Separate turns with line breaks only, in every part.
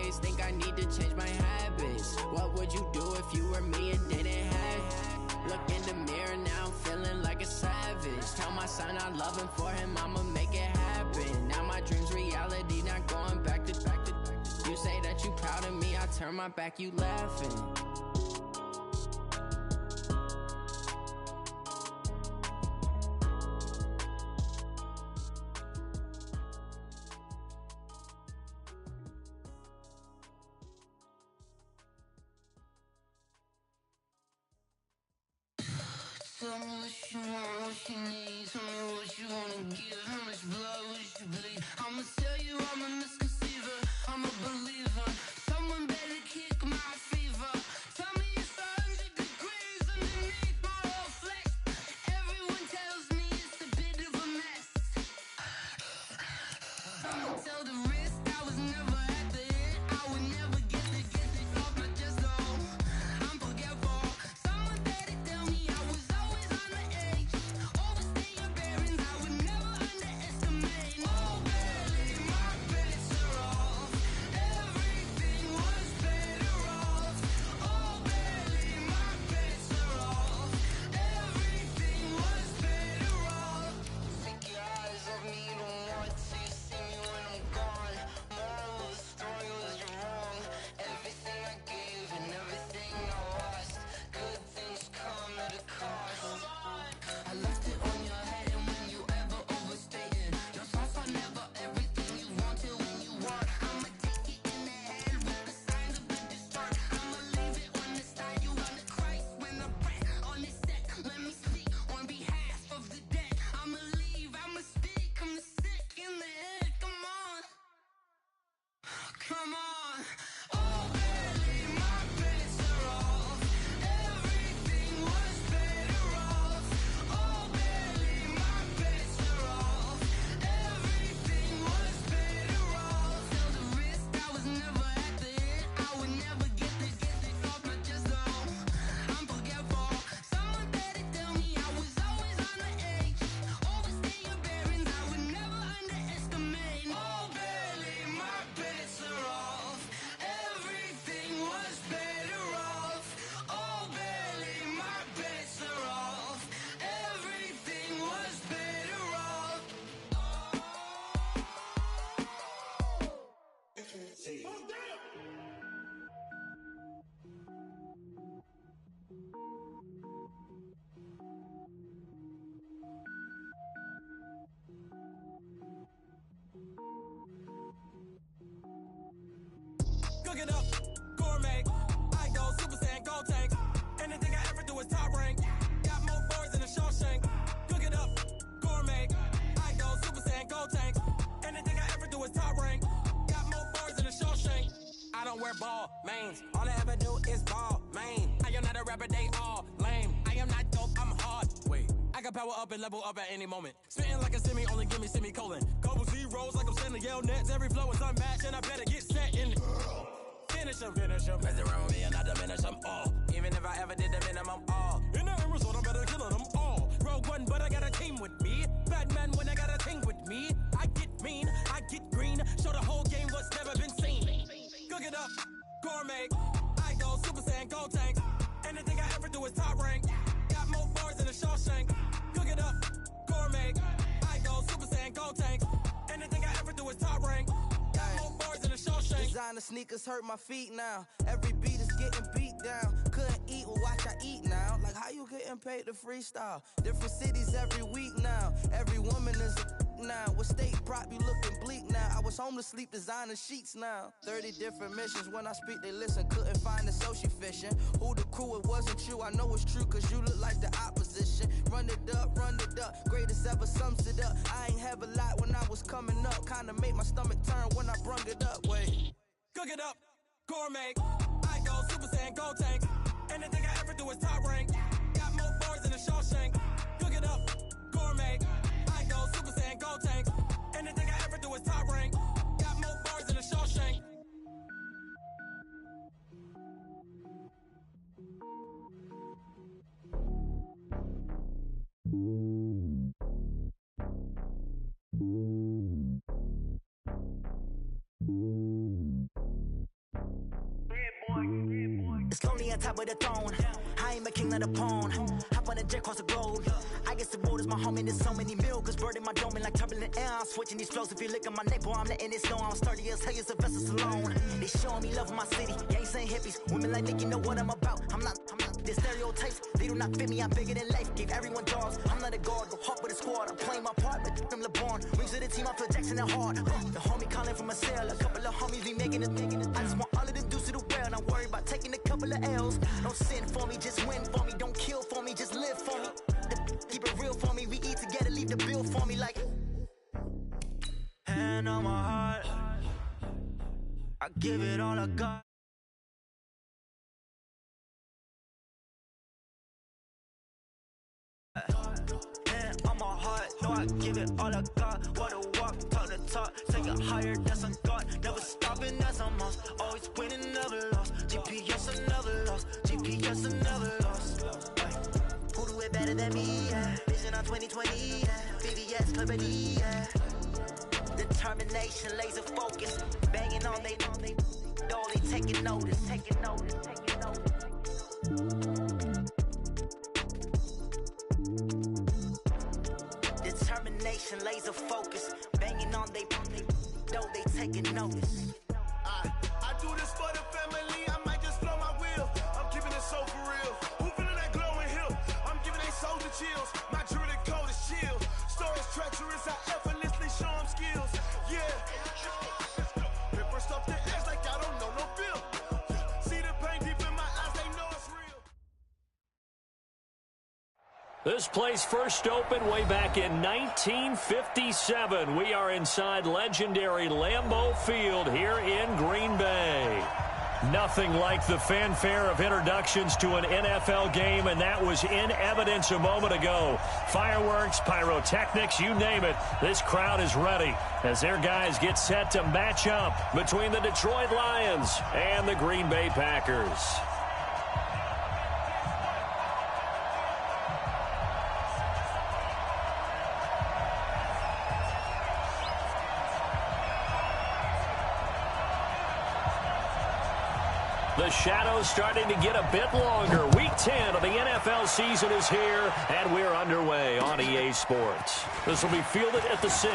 always think I need to change my habits. What would you do if you were me and didn't have it? Look in the mirror now, I'm feeling like a savage. Tell my son I love him, for him I'ma make it happen. Now my dream's reality, not going back to. You say that you proud of me, I turn my back, you laughing.
Tell me what you want, what you need. Tell me what you wanna give. How much blood would you bleed? I'ma tell you I'm a misconceiver, I'm a believer. Someone better kick my fever. Tell me it's 100 degrees underneath my whole flesh. Everyone tells me it's a bit of a mess. I'ma tell the risk I was never at the end. I would never get this off my chest though. I'm forgetful. Someone better tell me I was always on the edge. Overstay your bearings, I would never underestimate. Oh baby, my bets are off. Everything was better off. Oh baby, my bets are off. Everything was better off. Take your eyes off me, don't want to see me when I'm gone. Moral of the story was you're wrong. Everything I gave and everything I lost. Good things come at a cost. I left it on your head, and when you ever overstay it, your thoughts are never everything you want till when you want. I'ma take it in the head with the signs of the distort. I'ma leave it on the side, you on the Christ when I pray on this set. Let me speak on behalf of the dead. I'ma leave, I'ma speak, I'm sick in the head, come on. Come on. Oh baby, my bets are off. Everything was better off. Oh baby, my bets are off. Everything was better off. Tell the risk I was never at the end. I would never get this off my chest though. I'm forgetful. Someone better tell me I was always on the edge. Overstay your bearings, I would never underestimate. Oh baby, my bets are off. Everything was better off. Oh baby, my bets are off. Everything was better off.
Cook it up, gourmet. I go Super Saiyan, gold tank. Anything I ever do is top rank. Got more boards than a Shawshank. Cook it up, gourmet. I go Super Saiyan, gold tank. Anything I ever do is top rank. Got more boards than a Shawshank. I don't wear ball mains. All I ever do is ball main. I am not a rapper, they all lame. I am not dope, I'm hard. Wait, I can power up and level up at any moment. Spitting like a semi, only give me semicolon. Couple zeros like I'm sending yell nets. Every flow is unmatched and I better get set in it. Finish him. Mess around with me and I diminish them all. Even if I ever did the minimum all. In the end result, I'm better killing them all. Rogue One, but I got a team with me. Batman when I got a team with me. I get mean, I get green. Show the whole game what's never been seen. Cook it up, gourmet. I go Super Saiyan, gold tank. Anything I ever do is top rank. Got more bars than a Shawshank. Cook it up, gourmet. I go Super Saiyan, gold tank. Anything I ever do is top rank. Got more bars than a Shawshank.
Designer sneakers hurt my feet now. Every beat is getting beat down. Couldn't eat, well watch I eat now. Like how you getting paid to freestyle? Different cities every week now. Every woman is a now. With state prop you looking bleak now. I was home to sleep designing sheets now. 30 different missions. When I speak they listen. Couldn't find the social fishing. Who the crew, it wasn't you. I know it's true cause you look like the opposition. Run it up. Greatest ever sums it up. I ain't have a lot when I was coming up. Kinda made my stomach turn when I brung it up. Wait.
Cook it up, gourmet. I go Super Saiyan, gold tank. Anything I ever do is top rank. Got more bars than a Shawshank. Cook it up, gourmet. I go Super Saiyan, gold tank. Anything I ever do is top rank. Got more bars than a Shawshank.
on top of the throne. I ain't a king of the pawn. Hop on a jet across the globe. I guess the world is my home and there's so many milk. Bird in my dome and like turbulent air. I'm switching these flows. If you look at my neck, boy, I'm letting it snow. I'm sturdy as hell, as a vessel alone. They showing me love in my city. Gangsta hippies. Women like Nick, you know what I'm about. I'm not. The stereotypes, they do not fit me. I'm bigger than life. Gave everyone jobs. I'm not a guard. Go hard with a squad. I'm playing my part, but I'm LeBron. Rings to the team, I feel Jackson and hard. The homie calling from a cell. A couple of homies be making it. I just want all of them dudes to the well. Not worry about taking a couple of L's. Don't sin for me, just win for me. Don't kill for me, just live for me. Keep it real for me. We eat together, leave the bill for me like. Hand on my heart. I give it all I got. Hand on my heart, no, I give it all I got. Wanna walk, talk the talk, take it higher, that's a God. Never stopping, that's a must. Always winning, never lost. GPS, I never lost. GPS, I never lost. Who do it better than me? Yeah. Vision on 2020, yeah. VVS, Liberty, yeah. Determination, laser focus. Banging on they taking notice, taking notice, taking notice. Determination, laser focus. Banging on they taking notice.
I do this for the family. I might just blow my wheel. I'm keeping it so for real. Who feeling that glowing hill? I'm giving they souls the chills. My jewelry code is chill. Stories treacherous. I effortlessly show them skills. Yeah. Paper stuff that acts like I don't know no bill. See the pain deep in my eyes. They know it's real.
This place first opened way back in 1957. We are inside legendary Lambeau Field here in Green Bay. Nothing like the fanfare of introductions to an NFL game, and that was in evidence a moment ago. Fireworks, pyrotechnics, you name it. This crowd is ready as their guys get set to match up between the Detroit Lions and the Green Bay Packers. The shadow's starting to get a bit longer. Week 10 of the NFL season is here, and we're underway on EA Sports. This will be fielded at the 6.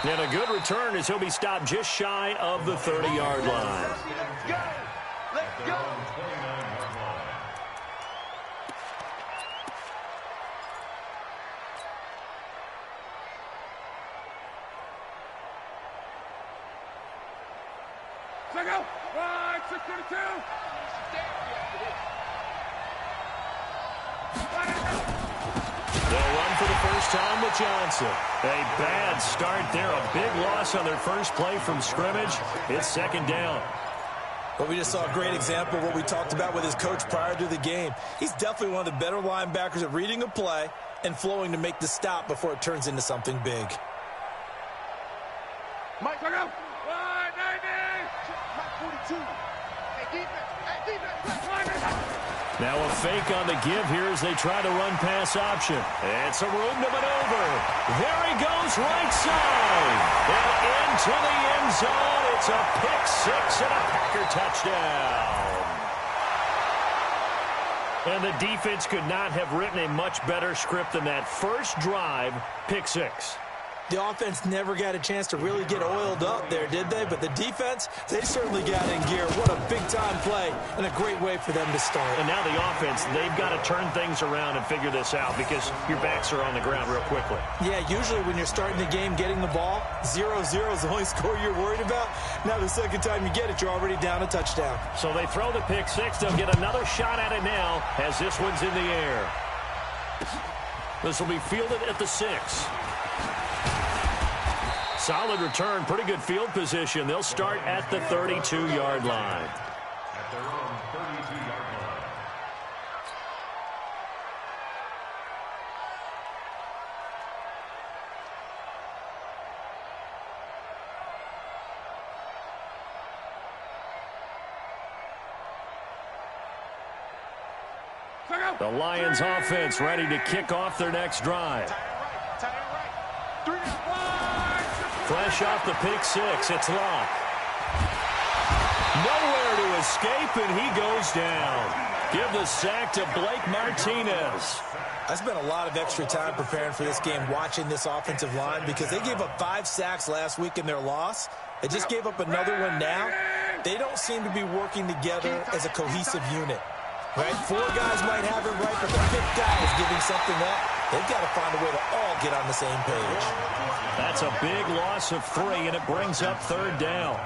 And a good return as he'll be stopped just shy of the 30-yard line.
Let's go! Let's go! Check out! Right, 622!
They'll run for the first time with Johnson. A bad start there. A big loss on their first play from scrimmage. It's second down.
Well, we just saw a great example of what we talked about with his coach prior to the game. He's definitely one of the better linebackers at reading a play and flowing to make the stop before it turns into something big.
Mike, check out! Right, 90! Mike 42. Hey, defense!
Now a fake on the give here as they try to run pass option. It's a room to maneuver. There he goes, right side. And into the end zone. It's a pick six and a Packer touchdown. And the defense could not have written a much better script than that. First drive, pick six.
The offense never got a chance to really get oiled up there, did they? But the defense, they certainly got in gear. What a big-time play and a great way for them to start.
And now the offense, they've got to turn things around and figure this out because your backs are on the ground real quickly.
Yeah, usually when you're starting the game getting the ball, 0-0 is the only score you're worried about. Now the second time you get it, you're already down a touchdown.
So they throw the pick six. They'll get another shot at it now as this one's in the air. This will be fielded at the 6. Solid return, pretty good field position. They'll start at the 32-yard line.
At their own 32-yard line.
The Lions offense ready to kick off their next drive. Fresh off the pick six, it's Locke. Nowhere to escape, and he goes down. Give the sack to Blake Martinez.
I spent a lot of extra time preparing for this game watching this offensive line because they gave up 5 sacks last week in their loss. They just gave up another one now. They don't seem to be working together as a cohesive unit. Right? 4 guys might have it right, but the 5th guy is giving something up. They've got to find a way to all get on the same page.
That's a big loss of 3, and it brings up 3rd down.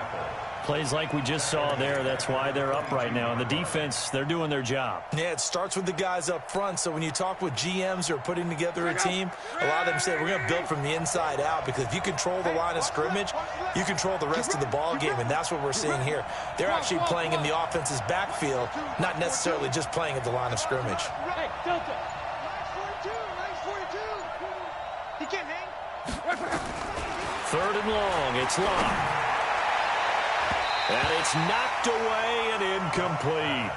Plays like we just saw there. That's why they're up right now. And the defense, they're doing their job.
Yeah, it starts with the guys up front. So when you talk with GMs who are putting together a team, a lot of them say we're going to build from the inside out, because if you control the line of scrimmage, you control the rest of the ball game, and that's what we're seeing here. They're actually playing in the offense's backfield, not necessarily just playing at the line of scrimmage.
Hey, Delta. Nice 42. He can't hang.
3rd and long. It's locked. And it's knocked away and incomplete.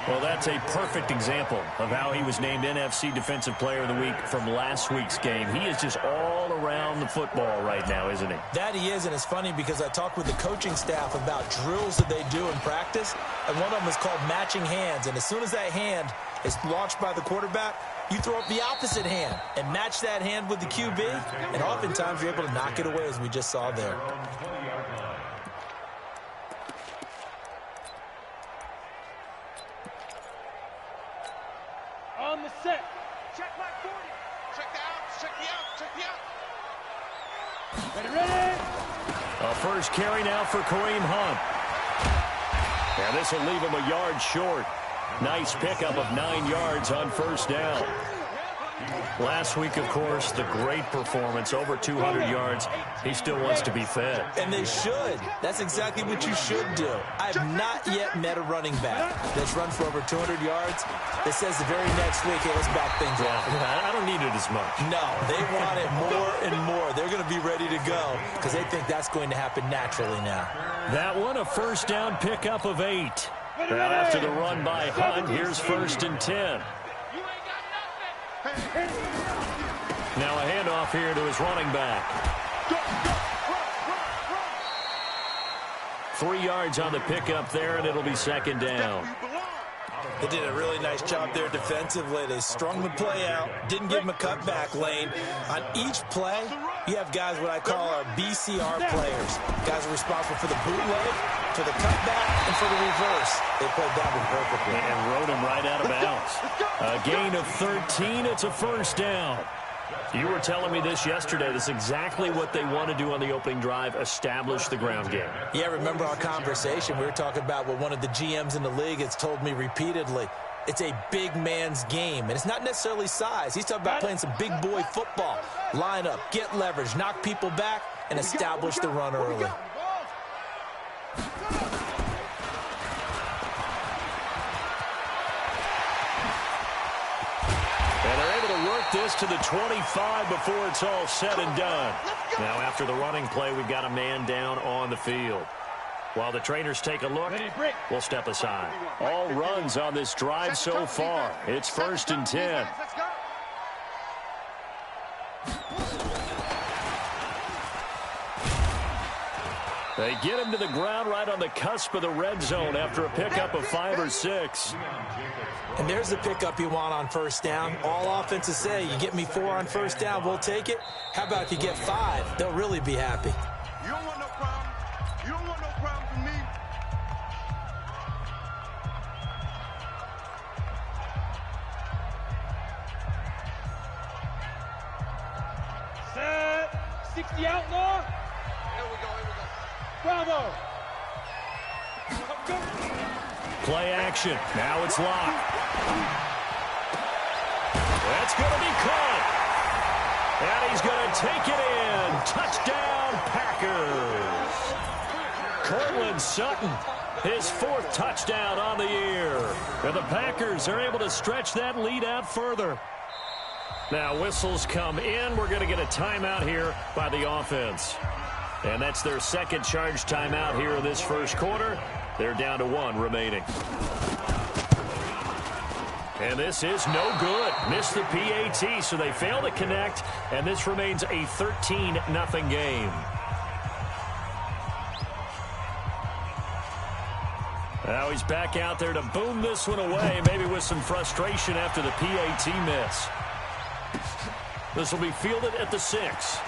Well, that's a perfect example of how he was named NFC Defensive Player of the Week from last week's game. He is just all around the football right now, isn't he?
That he is, and it's funny because I talked with the coaching staff about drills that they do in practice, and one of them is called matching hands. And as soon as that hand is launched by the quarterback, you throw up the opposite hand and match that hand with the QB, and oftentimes you're able to knock it away, as we just saw there.
On the set. Check my 40. Check the out. Ready.
A first carry now for Kareem Hunt. And this will leave him a yard short. Nice pickup of 9 yards on 1st down. Last week, of course, the great performance, over 200 yards. He still wants to be fed.
And they should. That's exactly what you should do. I've not yet met a running back that's run for over 200 yards that says the very next week, hey, let's back things up.
I don't need it as much.
No, they want it more and more. They're going to be ready to go because they think that's going to happen naturally now.
That one, a 1st down pickup of 8. Now after the run by Hunt, here's 1st and 10. Now a handoff here to his running back. 3 yards on the pickup there, and it'll be 2nd down.
They did a really nice job there defensively. They strung the play out, didn't give him a cutback lane. On each play, you have guys what I call our BCR players. Guys are responsible for the bootleg, for the cutback, and for the reverse. They played that one perfectly.
And rode him right out of bounds. A gain of 13. It's a 1st down. You were telling me this yesterday. This is exactly what they want to do on the opening drive, establish the ground game.
Yeah, remember our conversation. We were talking about what one of the GMs in the league has told me repeatedly. It's a big man's game, and it's not necessarily size. He's talking about playing some big boy football. Line up, get leverage, knock people back, and establish the run early.
This to the 25 before it's all said and done. Now after the running play, we've got a man down on the field. While the trainers take a look, we'll step aside. All runs on this drive so far. It's 1st and 10. They get him to the ground right on the cusp of the red zone after a pickup of 5 or 6.
And there's the pickup you want on 1st down. All offenses say, you get me 4 on 1st down, we'll take it. How about if you get 5? They'll really be happy.
You don't want no problem. You don't want no problem from me.
Set. 60 outlaw.
Here we go.
Bravo.
Play action. Now it's locked. That's going to be caught. And he's going to take it in. Touchdown, Packers. Cortland Sutton, his 4th touchdown on the year. And the Packers are able to stretch that lead out further. Now whistles come in. We're going to get a timeout here by the offense. And that's their 2nd charge timeout here in this 1st quarter. They're down to 1 remaining. And this is no good. Missed the PAT, so they fail to connect, and this remains a 13-0 game. Now he's back out there to boom this one away, maybe with some frustration after the PAT miss. This will be fielded at the 6.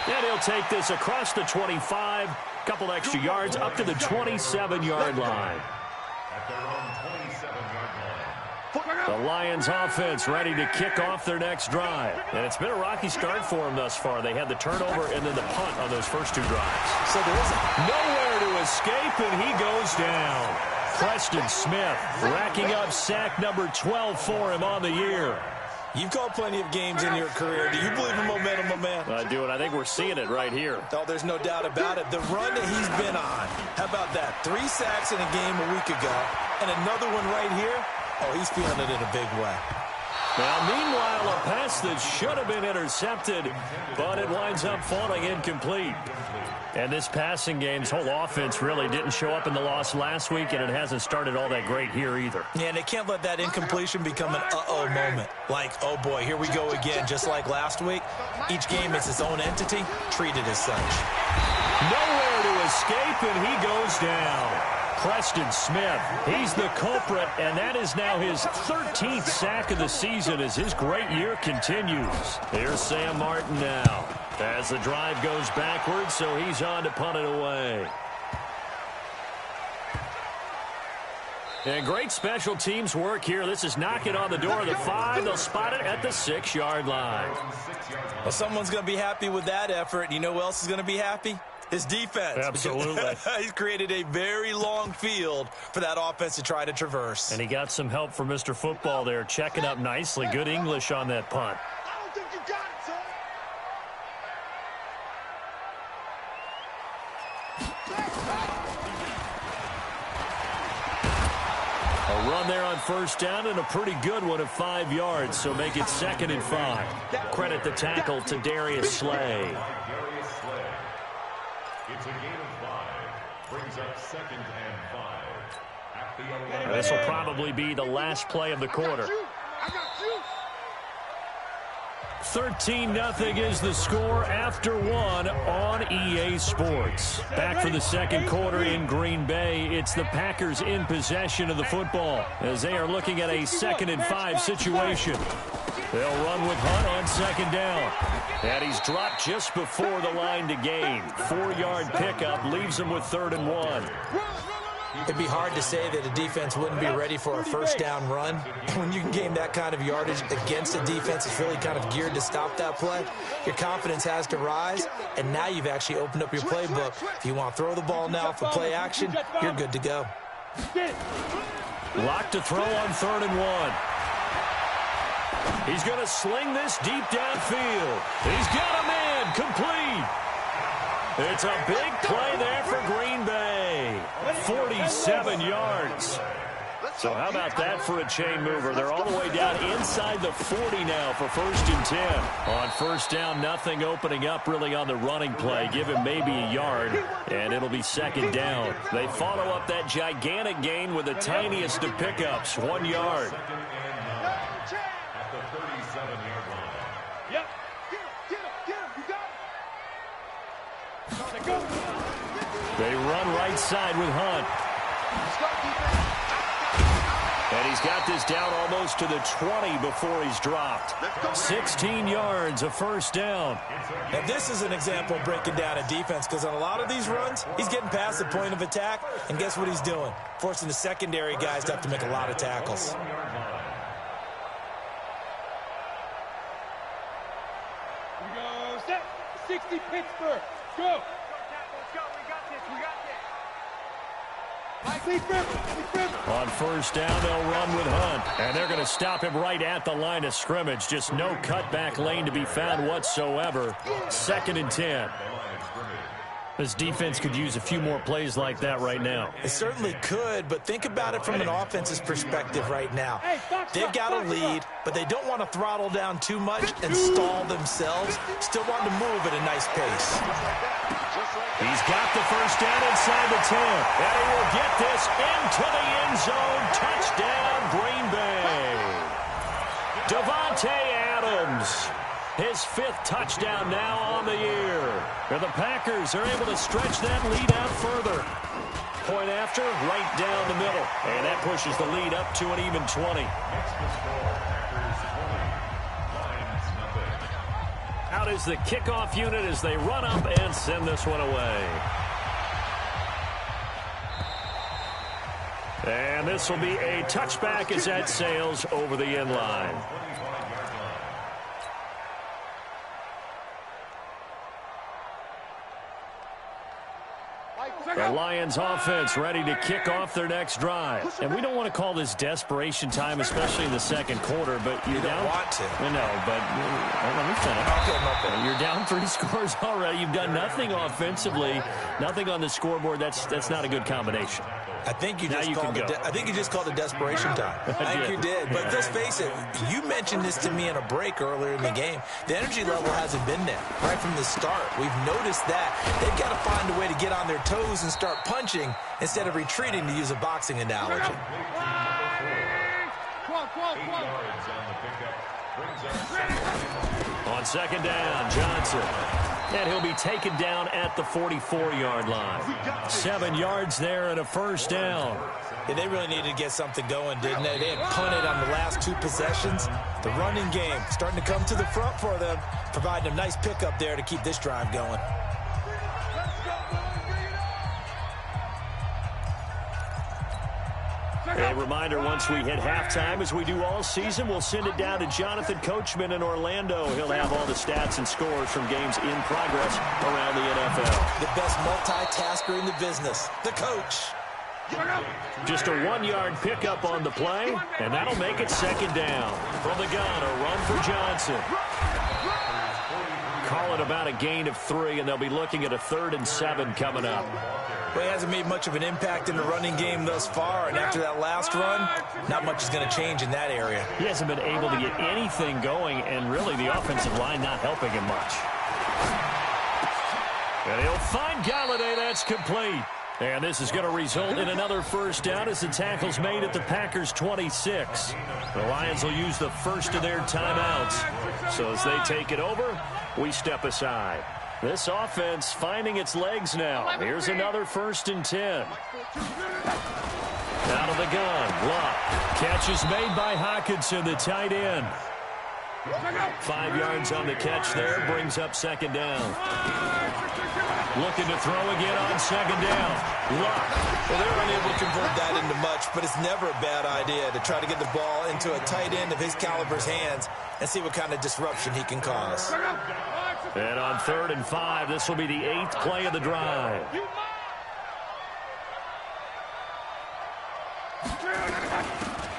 And he'll take this across the 25, couple extra yards up to the 27-yard line.
At their own 27-yard line.
The Lions offense ready to kick off their next drive. And it's been a rocky start for them thus far. They had the turnover and then the punt on those first 2 drives.
So there isn't
nowhere to escape, and he goes down. Preston Smith racking up sack number 12 for him on the year.
You've called plenty of games in your career. Do you believe in momentum, my man?
I do, and I think we're seeing it right here.
Oh, there's no doubt about it. The run that he's been on, how about that? 3 sacks in a game a week ago, and another one right here. Oh, he's feeling it in a big way.
Now, meanwhile, a pass that should have been intercepted, but it winds up falling incomplete. And this passing game's whole offense really didn't show up in the loss last week, and it hasn't started all that great here either.
Yeah, and they can't let that incompletion become an uh-oh moment. Like, oh, boy, here we go again, just like last week. Each game is its own entity, treated as such.
Nowhere to escape, and he goes down. Preston Smith, he's the culprit, and that is now his 13th sack of the season as his great year continues. Here's Sam Martin now as the drive goes backwards, so he's on to punt it away. And great special teams work here. This is knocking on the door of the 5. They'll spot it at the 6-yard line.
Well, someone's going to be happy with that effort. You know who else is going to be happy? His defense.
Absolutely.
He's created a very long field for that offense to try to traverse.
And he got some help from Mr. Football there, checking up nicely. Good English on that punt.
I don't think you got it, son.
A run there on first down and a pretty good one of 5 yards, so make it 2nd and 5. Credit the tackle to Darius Slay.
It's a gain of 5. Brings up 2nd and 5. At the 11.
This will probably be the last play of the quarter. 13-0 is the score after 1 on EA Sports. Back for the second quarter in Green Bay. It's the Packers in possession of the football as they are looking at a 2nd and 5 situation. They'll run with Hunt on 2nd down. And he's dropped just before the line to gain. 4-yard pickup leaves him with 3rd and 1.
It'd be hard to say that a defense wouldn't be ready for a first down run. When you can gain that kind of yardage against a defense that's really kind of geared to stop that play, your confidence has to rise, and now you've actually opened up your playbook. If you want to throw the ball now for play action, you're good to go.
Locked to throw on 3rd and 1. He's going to sling this deep downfield. He's got a man complete. It's a big play there for Green Bay. 47 yards. So how about that for a chain mover? They're all the way down inside the 40 now for 1st and 10. On first down, nothing opening up really on the running play. Give him maybe a yard, and it'll be 2nd down. They follow up that gigantic gain with the tiniest of pickups, 1 yard.
At the 37-yard line.
Yep. Get him. You got it.
They run right side with Hunt. And he's got this down almost to the 20 before he's dropped. 16 yards, a 1st down.
Now, this is an example of breaking down a defense, because on a lot of these runs, he's getting past the point of attack, and guess what he's doing? Forcing the secondary guys to have to make a lot of tackles.
Here we go. Set. 60 Pittsburgh. Go. Let's go. We got this.
On first down, they'll run with Hunt. And they're going to stop him right at the line of scrimmage. Just no cutback lane to be found whatsoever. 2nd and 10. This defense could use a few more plays like that right now.
It certainly could, but think about it from an offense's perspective right now. They've got a lead, but they don't want to throttle down too much and stall themselves. Still want to move at a nice pace.
He's got the first down inside the 10. And he will get this into the end zone. Touchdown, Green Bay. Davante Adams. His 5th touchdown now on the year. And the Packers are able to stretch that lead out further. point after, right down the middle. And that pushes the lead up to an even 20. Out is the kickoff unit as they run up and send this one away. And this will be a touchback as that sails over the end line. The Lions offense ready to kick off their next drive. And we don't want to call this desperation time, especially in the second quarter, but you're down.
Don't want to.
No, but let me finish. Okay. You're down 3 scores already. You've done nothing offensively, nothing on the scoreboard. That's not a good combination.
I think you just called it desperation time. I think you did. But let's face it, you mentioned this to me in a break earlier in the game. The energy level hasn't been there right from the start. We've noticed that. They've got to find a way to get on their toes and start punching instead of retreating, to use a boxing analogy.
On second down, Johnson. And he'll be taken down at the 44-yard line. 7 yards there and a first down.
Yeah, they really needed to get something going, didn't they? They had punted on the last 2 possessions. The running game starting to come to the front for them, providing a nice pickup there to keep this drive going.
A reminder, once we hit halftime, as we do all season, we'll send it down to Jonathan Coachman in Orlando. He'll have all the stats and scores from games in progress around the NFL.
The best multitasker in the business, the coach.
Just a 1-yard pickup on the play, and that'll make it second down. From the gun, a run for Johnson. Call it about a gain of 3, and they'll be looking at a 3rd and 7 coming up.
Well, he hasn't made much of an impact in the running game thus far, and after that last run, not much is going to change in that area.
He hasn't been able to get anything going, and really the offensive line not helping him much. And he'll find Galladay. That's complete. And this is going to result in another first down as the tackle's made at the Packers' 26. The Lions will use the first of their timeouts. So as they take it over, we step aside. This offense finding its legs now. Here's another 1st and 10. Out of the gun, Luck. Catch is made by Hockenson, the tight end. 5 yards on the catch there, brings up second down. Looking to throw again on second down. Luck.
Well, they're unable to convert that into much, but it's never a bad idea to try to get the ball into a tight end of his caliber's hands and see what kind of disruption he can cause.
And on 3rd and 5, this will be the 8th play of the drive.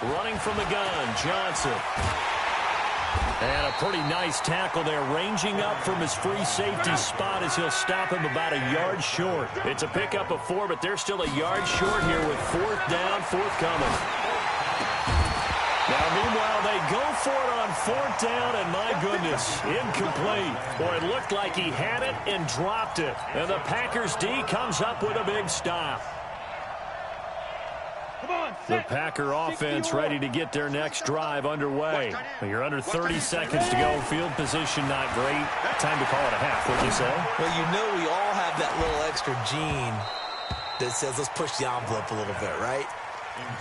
Running from the gun, Johnson. And a pretty nice tackle there, ranging up from his free safety spot as he'll stop him about a yard short. It's a pickup of 4, but they're still a yard short here with 4th down, forthcoming. Now, meanwhile, they go for it on 4th down, and my goodness, incomplete. Boy, it looked like he had it and dropped it. And the Packers D comes up with a big stop. The Packer offense ready to get their next drive underway. You're under 30 seconds to go. Field position not great. Time to call it a half, wouldn't you say?
Well, you know we all have that little extra gene that says let's push the envelope a little bit, right?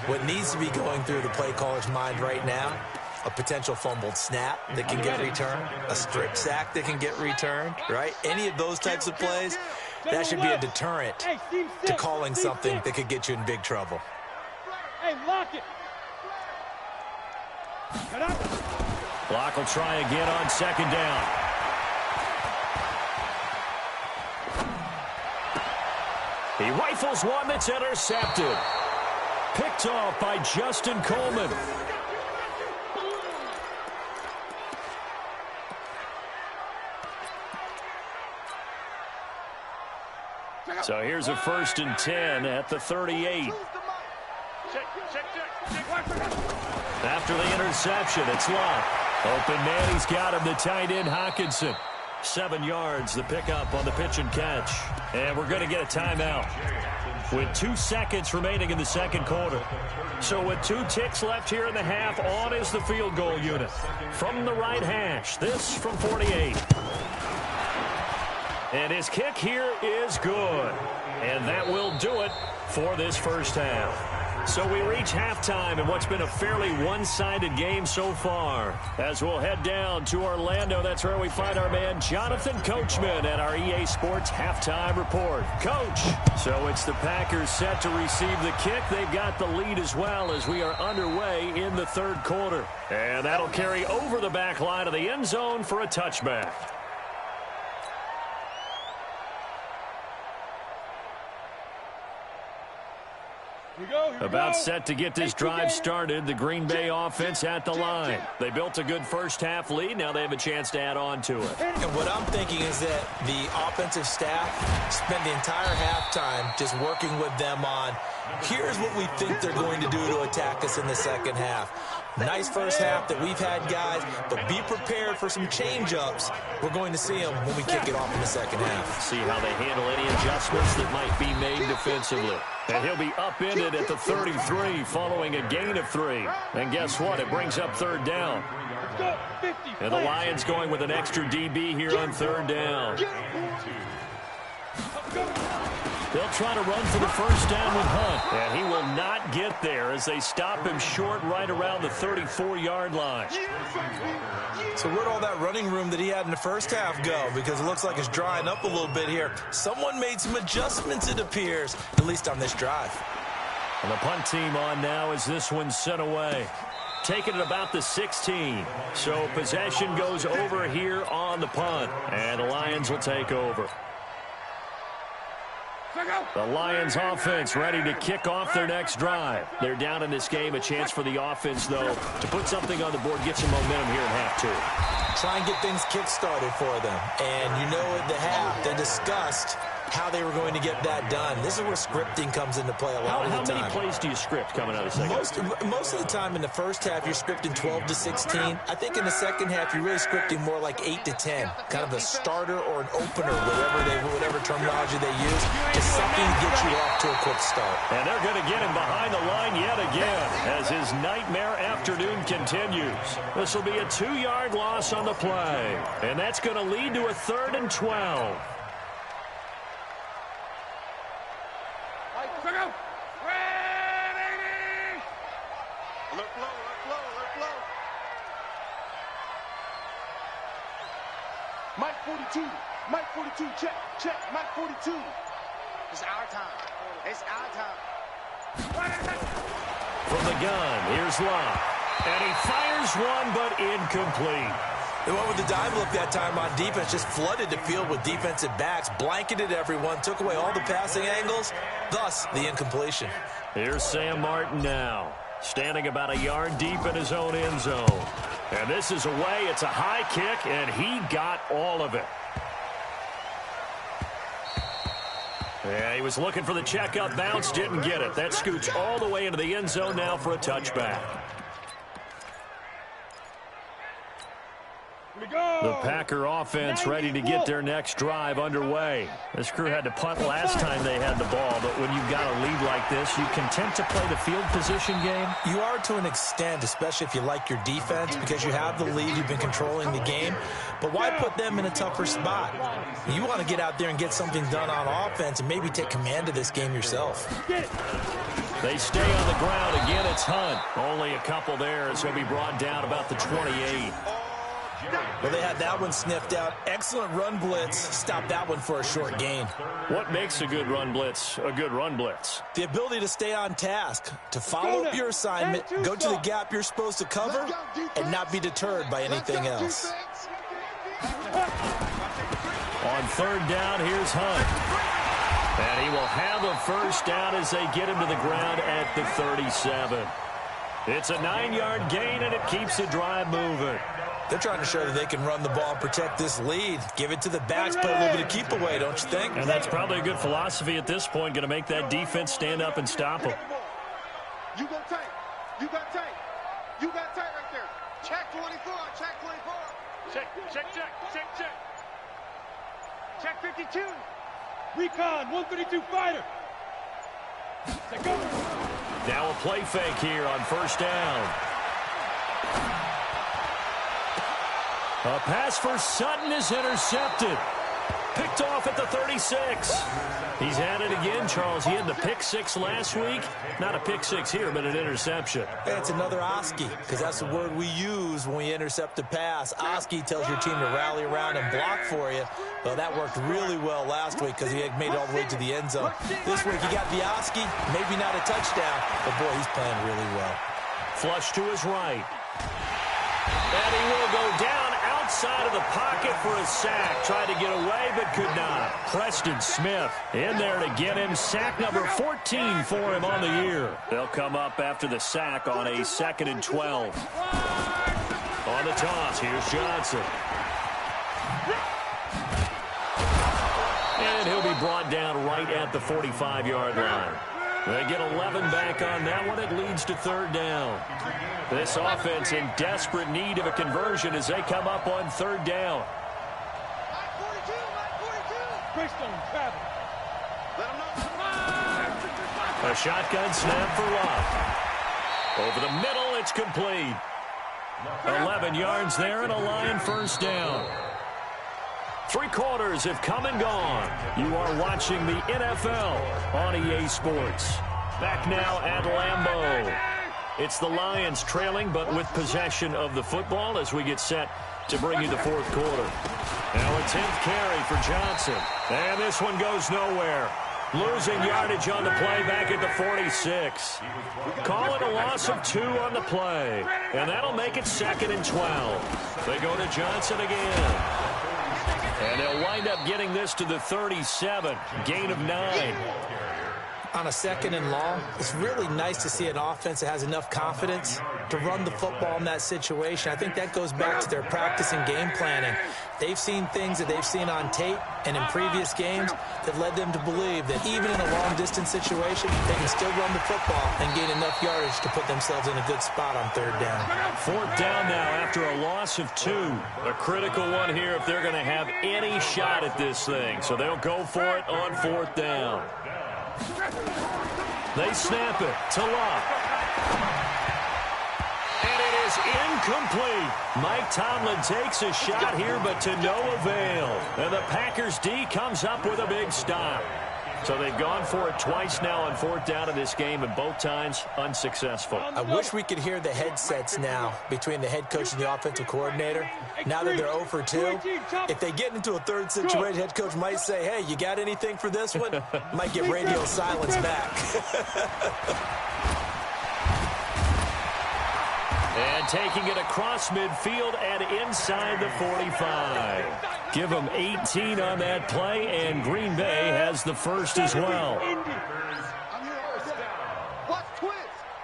What needs to be going through the play caller's mind right now, a potential fumbled snap that can get returned, a strip sack that can get returned, right? Any of those types of plays, that should be a deterrent to calling something that could get you in big trouble.
Hey, lock it.
Block will try again on second down. He rifles one that's intercepted. Picked off by Justin Coleman. So here's a 1st and 10 at the 38. After the interception, it's Luck. Open man, he's got him, the tight end, Hockenson. 7 yards, the pickup on the pitch and catch. And we're going to get a timeout with 2 seconds remaining in the second quarter. So with 2 ticks left here in the half, on is the field goal unit. From the right hash, this from 48. And his kick here is good. And that will do it for this first half. So we reach halftime in what's been a fairly one-sided game so far. As we'll head down to Orlando, that's where we find our man Jonathan Coachman at our EA Sports Halftime Report. Coach, so it's the Packers set to receive the kick. They've got the lead as well as we are underway in the third quarter. And that'll carry over the back line of the end zone for a touchback. About set to get this drive started, the Green Bay offense at the line. They built a good first-half lead. Now they have a chance to add on to it.
And what I'm thinking is that the offensive staff spent the entire halftime just working with them on, here's what we think they're going to do to attack us in the second half. Nice first half that we've had, guys, but be prepared for some change-ups. We're going to see them when we kick it off in the second half.
See how they handle any adjustments that might be made defensively. And he'll be upended at the 33 following a gain of 3. And guess what? It brings up third down. And the Lions going with an extra DB here on third down. They'll try to run for the first down with Hunt. And he will not get there as they stop him short right around the 34-yard line.
So where'd all that running room that he had in the first half go? Because it looks like it's drying up a little bit here. Someone made some adjustments, it appears, at least on this drive.
And the punt team on now as this one's sent away. Taking it about the 16. So possession goes over here on the punt. And the Lions will take over. The Lions offense ready to kick off their next drive. They're down in this game. A chance for the offense, though, to put something on the board, get some momentum here in half two.
Try and get things kick-started for them. And you know at the half, they discussed how they were going to get that done. This is where scripting comes into play a lot of the time.
How many plays do you script coming out of the second?
Most of the time in the first half, you're scripting 12 to 16. I think in the second half, you're really scripting more like 8 to 10. Kind of a starter or an opener, whatever terminology they use. Just something to get you off to a quick start.
And they're going to get him behind the line yet again as his nightmare afternoon continues. This will be a 2-yard loss on the play. And that's going to lead to a 3rd and 12.
Mike 42, Mike 42, check, Mike 42.
It's our time. It's our time.
From the gun, here's Locke. And he fires one, but incomplete.
They went with the dive look that time on defense, just flooded the field with defensive backs, blanketed everyone, took away all the passing angles, thus the incompletion.
Here's Sam Martin now, standing about a yard deep in his own end zone. And this is away. It's a high kick, and he got all of it. Yeah, he was looking for the checkup bounce, didn't get it. That scoots all the way into the end zone now for a touchback. The Packer offense ready to get their next drive underway. This crew had to punt last time they had the ball, but when you've got a lead like this, you content to play the field position game?
You are to an extent, especially if you like your defense, because you have the lead, you've been controlling the game. But why put them in a tougher spot? You want to get out there and get something done on offense and maybe take command of this game yourself.
They stay on the ground. Again, it's Hunt. Only a couple there as he'll be brought down about the 28.
Well, they had that one sniffed out. Excellent run blitz. Stop that one for a short gain.
What makes a good run blitz a good run blitz?
The ability to stay on task, to follow up your assignment, go to the gap you're supposed to cover, and not be deterred by anything else.
On third down, here's Hunt. And he will have a first down as they get him to the ground at the 37. It's a 9-yard gain, and it keeps the drive moving.
They're trying to show that they can run the ball and protect this lead. Give it to the backs, play a little bit of keep away, don't you think?
And that's probably a good philosophy at this point, going to make that defense stand up and stop them.
You got tight. You got tight. You got tight right there. Check 24. Check 24. Check. Check 52. Recon 132 fighter. Take over.
Now a play fake here on first down. A pass for Sutton is intercepted. Picked off at the 36. He's had it again, Charles. He had the pick six last week. Not a pick six here, but an interception.
It's another Oski, because that's the word we use when we intercept a pass. Oski tells your team to rally around and block for you. Well, that worked really well last week because he had made it all the way to the end zone. This week he got the Oski, maybe not a touchdown, but boy, he's playing really well.
Flush to his right. And he will go down outside of the pocket for a sack. Tried to get away, but could not. Preston Smith in there to get him. Sack number 14 for him on the year. They'll come up after the sack on a 2nd and 12. On the toss, here's Johnson. And he'll be brought down right at the 45-yard line. They get 11 back on that one. It leads to 3rd down. This offense in desperate need of a conversion as they come up on 3rd down. A shotgun snap for Love. Over the middle, it's complete. 11 yards there and a Lion 1st down. 3 quarters have come and gone. You are watching the NFL on EA Sports. Back now at Lambeau. It's the Lions trailing, but with possession of the football as we get set to bring you the 4th quarter. Now a 10th carry for Johnson. And this one goes nowhere. Losing yardage on the play back at the 46. Call it a loss of 2 on the play. And that'll make it 2nd and 12. They go to Johnson again. And they'll wind up getting this to the 37. Gain of 9.
On a 2nd and long, it's really nice to see an offense that has enough confidence to run the football in that situation. I think that goes back to their practice and game planning. They've seen things that they've seen on tape and in previous games that led them to believe that even in a long-distance situation, they can still run the football and gain enough yardage to put themselves in a good spot on 3rd down.
4th down now after a loss of 2. A critical one here if they're going to have any shot at this thing. So they'll go for it on 4th down. They snap it to Love. And it is incomplete. Mike Tomlin takes a shot here, but to no avail. And the Packers D comes up with a big stop. So they've gone for it twice now on 4th down in this game, and both times unsuccessful.
I wish we could hear the headsets now between the head coach and the offensive coordinator. Now that they're 0 for 2, if they get into a 3rd situation, head coach might say, hey, you got anything for this one? Might get radio silence back.
And taking it across midfield and inside the 45. Give them 18 on that play, and Green Bay has the 1st as well.
Watch twist.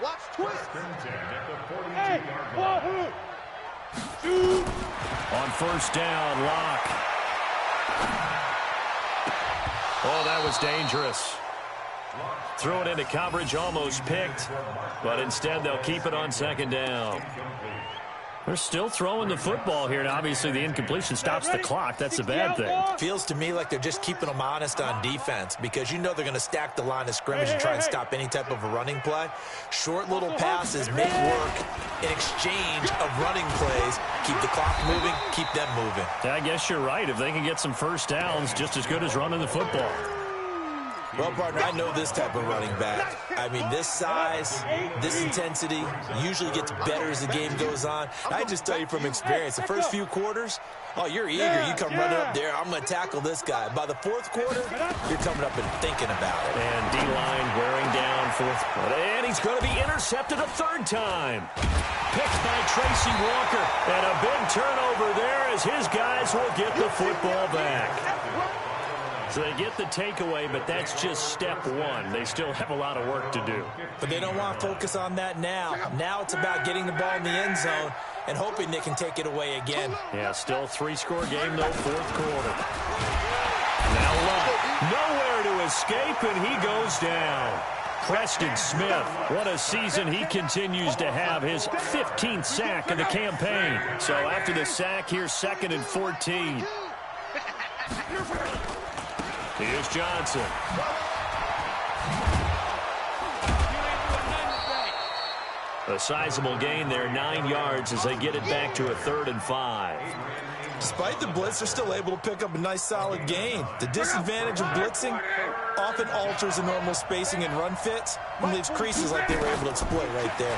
Watch twist.
Hey,
On 1st down, Locke. Oh, that was dangerous. Threw it into coverage, almost picked, but instead they'll keep it on 2nd down. They're still throwing the football here, and obviously the incompletion stops the clock. That's a bad thing.
Feels to me like they're just keeping them honest on defense because you know they're going to stack the line of scrimmage and try and stop any type of a running play. Short little passes make work in exchange of running plays. Keep the clock moving, keep them moving.
I guess you're right. If they can get some 1st downs, just as good as running the football.
Well, partner, I know this type of running back. I mean, this size, this intensity usually gets better as the game goes on. I just tell you from experience, the first few quarters, oh, you're eager. You come running up there. I'm going to tackle this guy. By the 4th quarter, you're coming up and thinking about it.
And D-line wearing down 4th quarter. And he's going to be intercepted a 3rd time. Picked by Tracy Walker. And a big turnover there as his guys will get the football back. So they get the takeaway, but that's just step 1. They still have a lot of work to do.
But they don't want to focus on that now. Now it's about getting the ball in the end zone and hoping they can take it away again.
Yeah, still 3-score game, though, 4th quarter. Now Love, nowhere to escape, and he goes down. Preston Smith, what a season he continues to have, his 15th sack of the campaign. So after the sack, here's 2nd and 14. Here's A sizable gain there, 9 yards as they get it back to a 3rd and 5.
Despite the blitz, they're still able to pick up a nice solid gain. The disadvantage of blitzing often alters the normal spacing and run fits and leaves creases like they were able to exploit right there.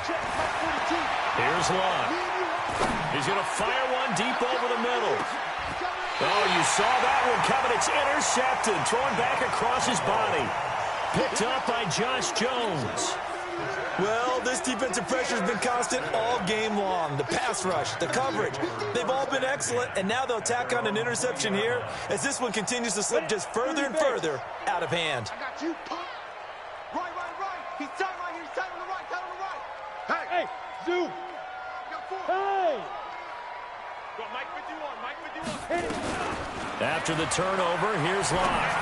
Here's Love. He's going to fire one deep over the middle. Oh, you saw that one coming. It's intercepted, thrown back across his body. Picked up by Josh Jones.
Well, this defensive pressure has been constant all game long. The pass rush, the coverage, they've all been excellent, and now they'll tack on an interception here as this one continues to slip just further and further out of hand.
I got you. Right. He's tight right here. He's tight on the right. Tight on the right. Hey, Zoo. Hey. Go, Mike 51.
After the turnover, here's Locke.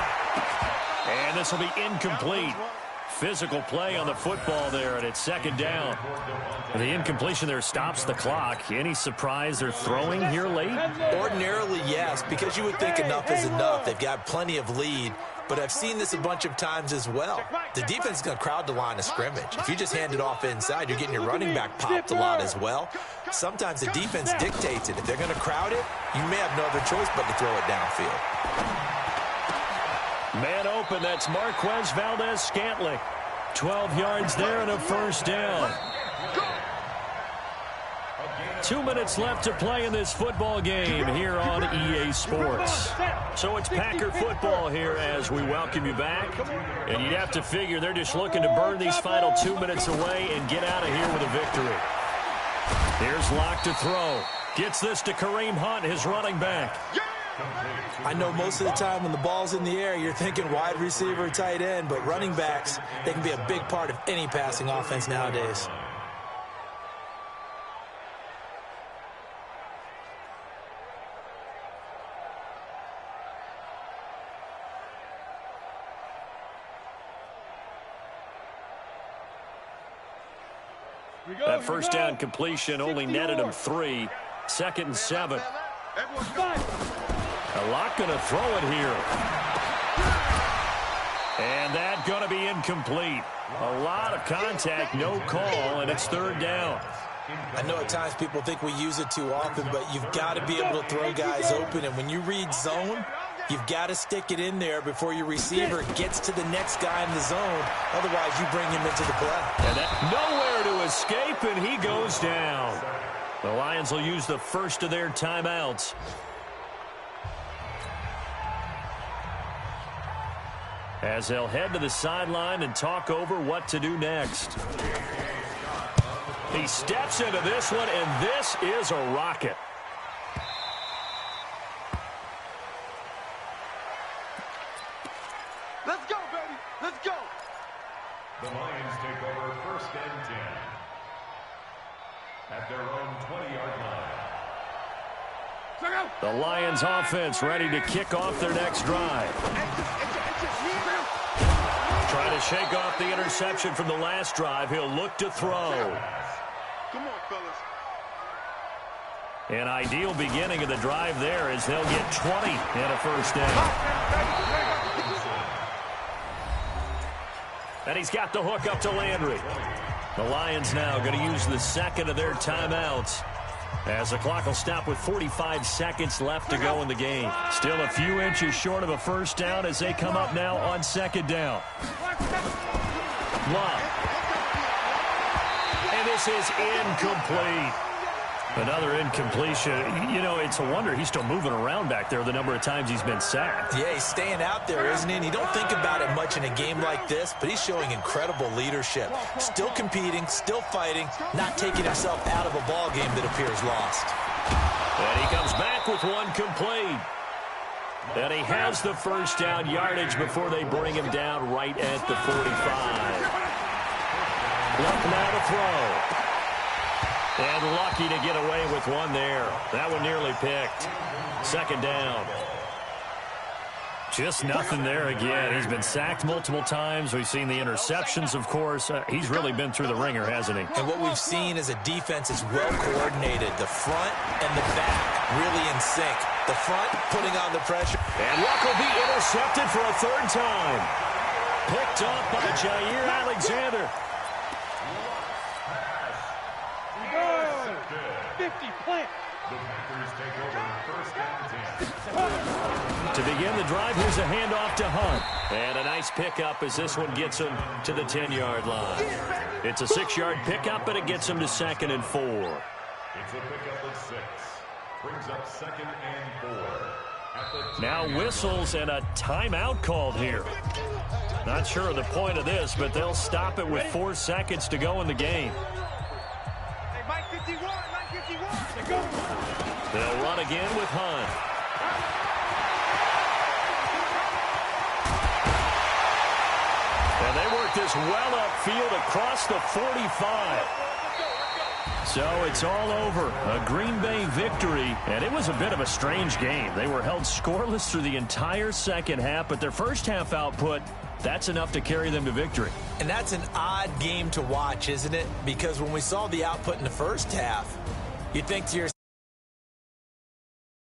And this will be incomplete. Physical play on the football there, and it's 2nd down. And the incompletion there stops the clock. Any surprise they're throwing here late?
Ordinarily, yes, because you would think enough is enough. They've got plenty of lead, but I've seen this a bunch of times as well. The defense is going to crowd the line of scrimmage. If you just hand it off inside, you're getting your running back popped a lot as well. Sometimes the defense dictates it. If they're going to crowd it, you may have no other choice but to throw it downfield.
Man open, that's Marquez Valdez-Scantling. 12 yards there and a 1st down. 2 minutes left to play in this football game here on EA Sports. So it's Packer football here as we welcome you back. And you'd have to figure they're just looking to burn these final 2 minutes away and get out of here with a victory. Here's Locke to throw. Gets this to Kareem Hunt, his running back.
I know most of the time when the ball's in the air, you're thinking wide receiver, tight end, but running backs, they can be a big part of any passing offense nowadays.
That 1st down completion only netted him 3. 2nd and 7. Locke going to throw it here. And that going to be incomplete. A lot of contact, no call, and it's 3rd down.
I know at times people think we use it too often, but you've got to be able to throw guys open. And when you read zone, you've got to stick it in there before your receiver gets to the next guy in the zone. Otherwise, you bring him into the play.
And that, nowhere to escape, and he goes down. The Lions will use the first of their timeouts. As they'll head to the sideline and talk over what to do next. He steps into this one, and this is a rocket.
Let's go, baby. Let's go.
The Lions take over 1st and 10 at their own 20-yard line.
The Lions offense ready to kick off their next drive. Trying to shake off the interception from the last drive. He'll look to throw.
Come on, fellas.
An ideal beginning of the drive there as they'll get 20 and a 1st down. And he's got the hook up to Landry. The Lions now going to use the 2nd of their timeouts as the clock will stop with 45 seconds left to go in the game. Still a few inches short of a 1st down as they come up now on 2nd down. Love. And this is incomplete. Another incompletion. You know, it's a wonder he's still moving around back there the number of times he's been sacked.
Yeah, he's staying out there, isn't he? And you don't think about it much in a game like this, but he's showing incredible leadership. Still competing, still fighting, not taking himself out of a ball game that appears lost.
And he comes back with one complete. And he has the 1st down yardage before they bring him down right at the 45. Luck now to throw. And lucky to get away with one there. That one nearly picked. 2nd down. Just nothing there again. He's been sacked multiple times. We've seen the interceptions, of course. He's really been through the ringer, hasn't he?
And what we've seen is a defense is well coordinated. The front and the back really in sync. The front putting on the pressure.
And Luck will be intercepted for a 3rd time. Picked up by Jair Alexander.
50, plant.
The Packers take over first and 10.
To begin the drive, here's a handoff to Hunt. And a nice pickup as this one gets him to the 10-yard line. It's a 6-yard pickup, but it gets him to 2nd and 4.
It's a pickup of 6. Brings up 2nd and 4.
Now whistles and a timeout called here. Not sure of the point of this, but they'll stop it with 4 seconds to go in the game.
Hey, Mike 51, Mike 51.
They'll run again with Hunt. And they work this well upfield across the 45. So it's all over. A Green Bay victory, and it was a bit of a strange game. They were held scoreless through the entire second half, but their first half output, that's enough to carry them to victory.
And that's an odd game to watch, isn't it? Because when we saw the output in the first half, you think to yourself,